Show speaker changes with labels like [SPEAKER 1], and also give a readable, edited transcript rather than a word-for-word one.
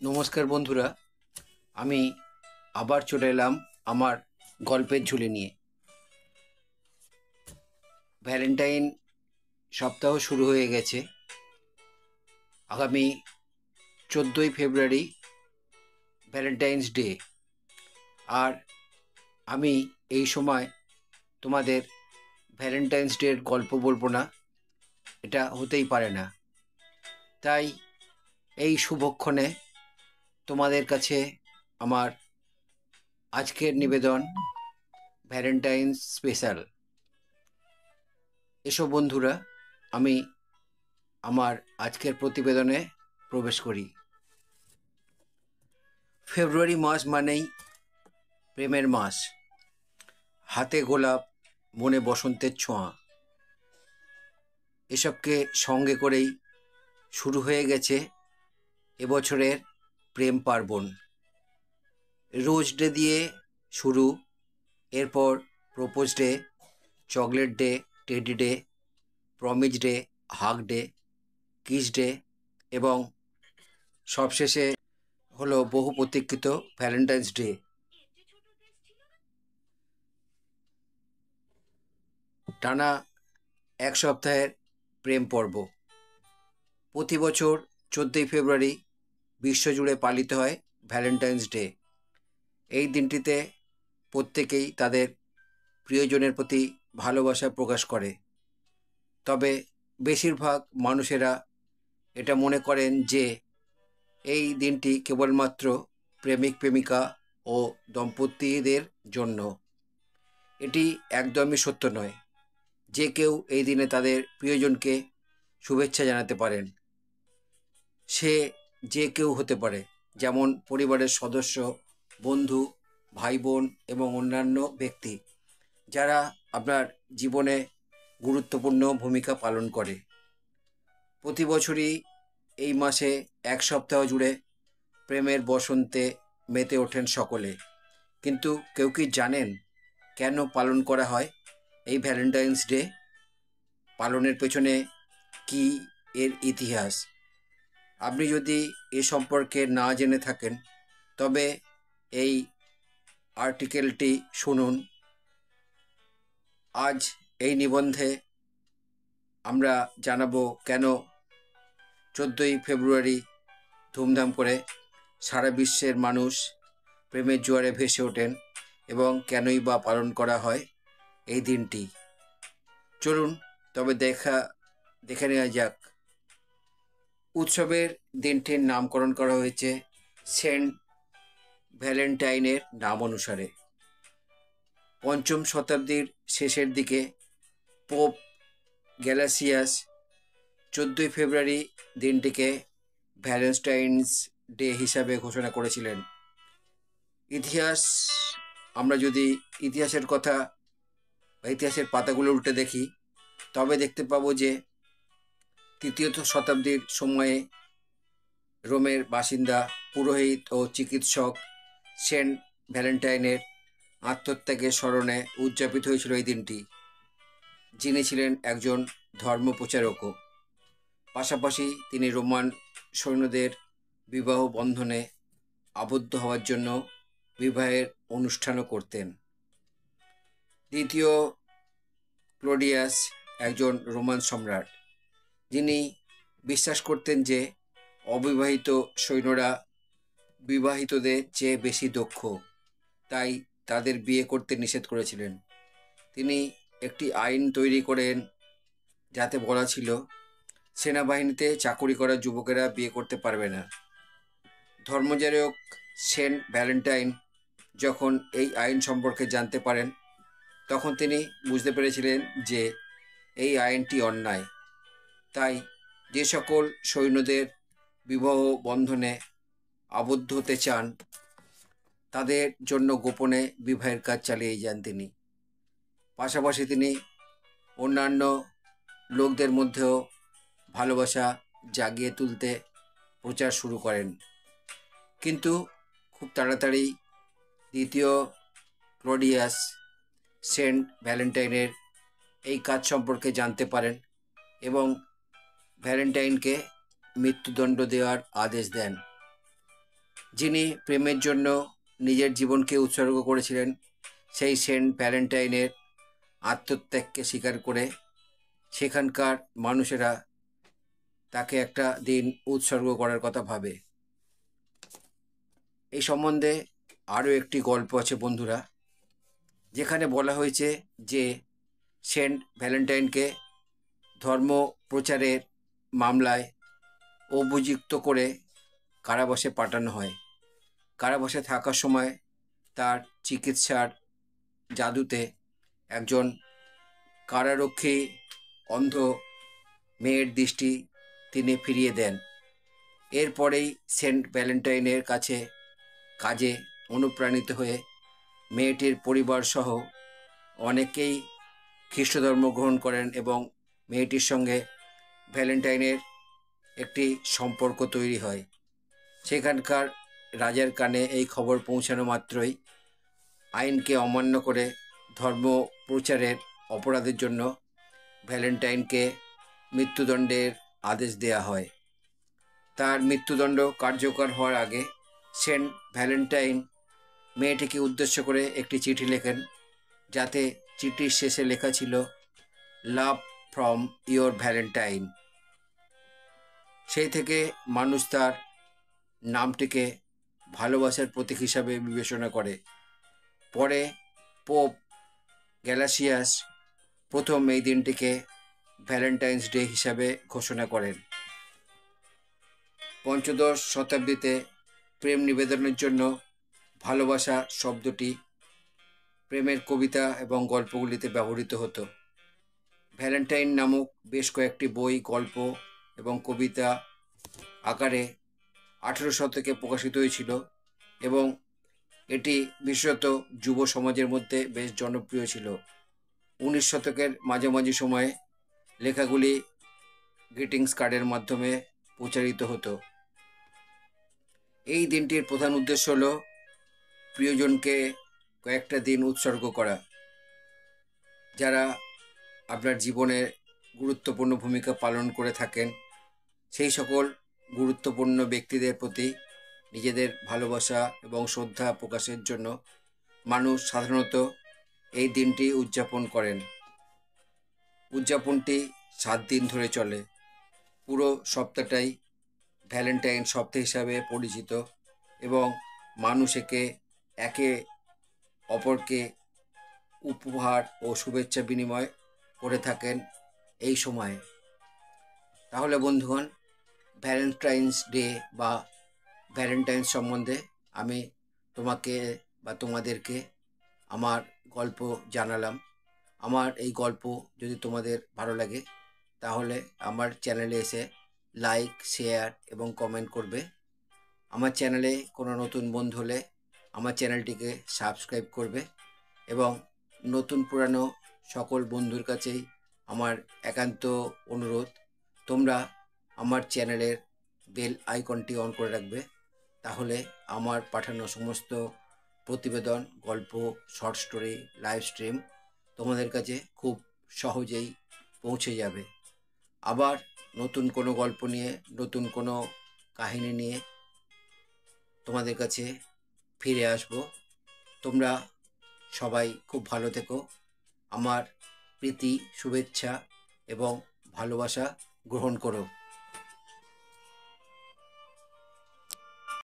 [SPEAKER 1] নমস্কার বন্ধুরা, আমি আবার চলে এলাম আমার গল্পের ঝুলি নিয়ে। ভ্যালেন্টাইন সপ্তাহ শুরু হয়ে গেছে। আগামী 14ই ফেব্রুয়ারি ভ্যালেন্টাইন্স ডে। আর আমি এই সময় তোমাদের ভ্যালেন্টাইন্স ডের গল্প বলবো না, এটা হতেই পারে না। তাই এই শুভক্ষণে তোমাদের কাছে আমার আজকের নিবেদন ভ্যালেন্টাইন্স স্পেশাল। এসো বন্ধুরা, আমি আমার আজকের প্রতিবেদনে প্রবেশ করি। ফেব্রুয়ারি মাস মানেই প্রেমের মাস। হাতে গোলাপ, মনে বসন্তের ছোঁয়া, এসবকে সঙ্গে করেই শুরু হয়ে গেছে এবছরের প্রেম পার্বণ। রোজ ডে দিয়ে শুরু, এরপর propose day, chocolate day, teddy day, promise day, hug day, kiss day এবং সবশেষে হলো বহু প্রতীক্ষিত ভ্যালেন্টাইন্স ডে। টানা এক সপ্তাহের প্রেম পর্ব। প্রতি বছর 14ই ফেব্রুয়ারি বিশ্বজুড়ে পালিত হয় ভ্যালেন্টাইন্স ডে। এই দিনটিতে প্রত্যেকেই তাদের প্রিয়জনের প্রতি ভালোবাসা প্রকাশ করে। তবে বেশিরভাগ মানুষেরা এটা মনে করেন যে এই দিনটি কেবলমাত্র প্রেমিক প্রেমিকা ও দম্পতিদের জন্য। এটি একদমই সত্য নয়। যে কেউ এই দিনে তাদের প্রিয়জনকে শুভেচ্ছা জানাতে পারেন। সে যে কেউ হতে পারে, যেমন পরিবারের সদস্য, বন্ধু, ভাই বোন এবং অন্যান্য ব্যক্তি যারা আপনার জীবনে গুরুত্বপূর্ণ ভূমিকা পালন করে। প্রতি বছরই এই মাসে এক সপ্তাহ জুড়ে প্রেমের বসন্তে মেতে ওঠেন সকলে। কিন্তু কেউ কি জানেন কেন পালন করা হয় এই ভ্যালেন্টাইন্স ডে? পালনের পেছনে কি এর ইতিহাস? আপনি যদি এ সম্পর্কে না জেনে থাকেন তবে এই আর্টিকেলটি শুনুন। আজ এই নিবন্ধে আমরা জানাবো কেন 14ই ফেব্রুয়ারি ধুমধাম করে সারা বিশ্বের মানুষ প্রেমের জোয়ারে ভেসে ওঠেন এবং কেনই বা পালন করা হয় এই দিনটি। চলুন তবে দেখে নেওয়া যাক। উৎসবের দিনটির নামকরণ করা হয়েছে সেন্ট ভ্যালেন্টাইনের নাম অনুসারে। 5ম শতাব্দীর শেষের দিকে পোপ গ্যালাসিয়াস 14ই ফেব্রুয়ারি দিনটিকে ভ্যালেন্টাইন্স ডে হিসাবে ঘোষণা করেছিলেন। আমরা যদি ইতিহাসের কথা বা ইতিহাসের পাতাগুলো উল্টে দেখি তবে দেখতে পাবো যে 3য় শতাব্দীর সময়ে রোমের বাসিন্দা পুরোহিত ও চিকিৎসক সেন্ট ভ্যালেন্টাইনের আত্মত্যাগের স্মরণে উদযাপিত হয়েছিল এই দিনটি, যিনি ছিলেন একজন ধর্মপ্রচারকও। পাশাপাশি তিনি রোমান সৈন্যদের বিবাহ বন্ধনে আবদ্ধ হওয়ার জন্য বিবাহের অনুষ্ঠানও করতেন। দ্বিতীয় ক্লোডিয়াস একজন রোমান সম্রাট, যিনি বিশ্বাস করতেন যে অবিবাহিত সৈন্যরা বিবাহিতদের চেয়ে বেশি দক্ষ, তাই তাদের বিয়ে করতে নিষেধ করেছিলেন। তিনি একটি আইন তৈরি করেন যাতে বলা ছিল সেনাবাহিনীতে চাকুরি করা যুবকেরা বিয়ে করতে পারবে না। ধর্মযাজক সেন্ট ভ্যালেন্টাইন যখন এই আইন সম্পর্কে জানতে পারেন তখন তিনি বুঝতে পেরেছিলেন যে এই আইনটি অন্যায়। তাই যে সকল সৈন্যদের বিবাহ বন্ধনে আবদ্ধ হতে চান তাদের জন্য গোপনে বিবাহের কাজ চালিয়ে যান তিনি। পাশাপাশি তিনি অন্যান্য লোকদের মধ্যেও ভালোবাসা জাগিয়ে তুলতে প্রচার শুরু করেন। কিন্তু খুব তাড়াতাড়ি দ্বিতীয় ক্লোডিয়াস সেন্ট ভ্যালেন্টাইনের এই কাজ সম্পর্কে জানতে পারেন এবং ভ্যালেন্টাইনকে মৃত্যুদণ্ড দেওয়ার আদেশ দেন। যিনি প্রেমের জন্য নিজের জীবনকে উৎসর্গ করেছিলেন, সেই সেন্ট ভ্যালেন্টাইনের আত্মত্যাগকে স্বীকার করে সেখানকার মানুষেরা তাকে একটা দিন উৎসর্গ করার কথা ভাবে। এই সম্বন্ধে আরও একটি গল্প আছে বন্ধুরা, যেখানে বলা হয়েছে যে সেন্ট ভ্যালেন্টাইনকে ধর্ম প্রচারের মামলায় অভিযুক্ত করে কারাবাসে পাঠানো হয়। কারাবাসে থাকার সময় তার চিকিৎসার জাদুতে একজন কারারক্ষী অন্ধ মেয়ের দৃষ্টি তিনি ফিরিয়ে দেন। এরপরেই সেন্ট ভ্যালেন্টাইনের কাজে অনুপ্রাণিত হয়ে মেয়েটির পরিবার সহ অনেকেই খ্রিস্ট ধর্ম গ্রহণ করেন এবং মেয়েটির সঙ্গে ভ্যালেন্টাইনের একটি সম্পর্ক তৈরি হয়। সেখানকার রাজার কানে এই খবর পৌঁছানো মাত্রই আইনকে অমান্য করে ধর্ম প্রচারের অপরাধের জন্য ভ্যালেন্টাইনকে মৃত্যুদণ্ডের আদেশ দেওয়া হয়। তার মৃত্যুদণ্ড কার্যকর হওয়ার আগে সেন্ট ভ্যালেন্টাইন মেয়েটিকে উদ্দেশ্য করে একটি চিঠি লেখেন, যাতে চিঠির শেষে লেখা ছিল লাভ ফ্রম ইয়োর ভ্যালেন্টাইন। সেই থেকে মানুষ তার নামটিকে ভালোবাসার প্রতীক হিসাবে বিবেচনা করে। পরে পোপ গ্যালাসিয়াস প্রথম এই দিনটিকে ভ্যালেন্টাইন্স ডে হিসাবে ঘোষণা করেন। পঞ্চদশ শতাব্দীতে প্রেম নিবেদনের জন্য ভালোবাসা শব্দটি প্রেমের কবিতা এবং গল্পগুলিতে ব্যবহৃত হতো। ভ্যালেন্টাইন নামক বেশ কয়েকটি বই, গল্প এবং কবিতা আকারে 18 শতকে প্রকাশিত হয়েছিল এবং এটি বিশেষত যুব সমাজের মধ্যে বেশ জনপ্রিয় ছিল। 19 শতকের মাঝামাঝি সময়ে লেখাগুলি গ্রিটিংস কার্ডের মাধ্যমে প্রচারিত হতো। এই দিনটির প্রধান উদ্দেশ্য হল প্রিয়জনকে কয়েকটা দিন উৎসর্গ করা। যারা আপনার জীবনে গুরুত্বপূর্ণ ভূমিকা পালন করে থাকেন, সেই সকল গুরুত্বপূর্ণ ব্যক্তিদের প্রতি নিজেদের ভালোবাসা এবং শ্রদ্ধা প্রকাশের জন্য মানুষ সাধারণত এই দিনটি উদযাপন করেন। উদযাপনটি 7 দিন ধরে চলে। পুরো সপ্তাহটাই ভ্যালেন্টাইন সপ্তাহ হিসাবে পরিচিত এবং মানুষ একে অপরকে উপহার ও শুভেচ্ছা বিনিময় করে থাকেন এই সময়ে। তাহলে বন্ধুগণ, ভ্যালেন্টাইন্স ডে বা ভ্যালেন্টাইন্স সম্বন্ধে আমি তোমাকে বা তোমাদেরকে আমার গল্প জানালাম। আমার এই গল্প যদি তোমাদের ভালো লাগে তাহলে আমার চ্যানেলে এসে লাইক, শেয়ার এবং কমেন্ট করবে। আমার চ্যানেলে কোনো নতুন বন্ধু হলে আমার চ্যানেলটিকে সাবস্ক্রাইব করবে এবং নতুন পুরানো সকল বন্ধুর কাছেই আমার একান্ত অনুরোধ, তোমরা আমার চ্যানেলের বেল আইকনটি অন করে রাখবে। তাহলে আমার পাঠানো সমস্ত প্রতিবেদন, গল্প, শর্ট স্টোরি, লাইভ স্ট্রিম তোমাদের কাছে খুব সহজেই পৌঁছে যাবে। আবার নতুন কোনো গল্প নিয়ে, নতুন কোনো কাহিনী নিয়ে তোমাদের কাছে ফিরে আসব। তোমরা সবাই খুব ভালো থেকো। আমার প্রীতি, শুভেচ্ছা এবং ভালোবাসা গ্রহণ করো।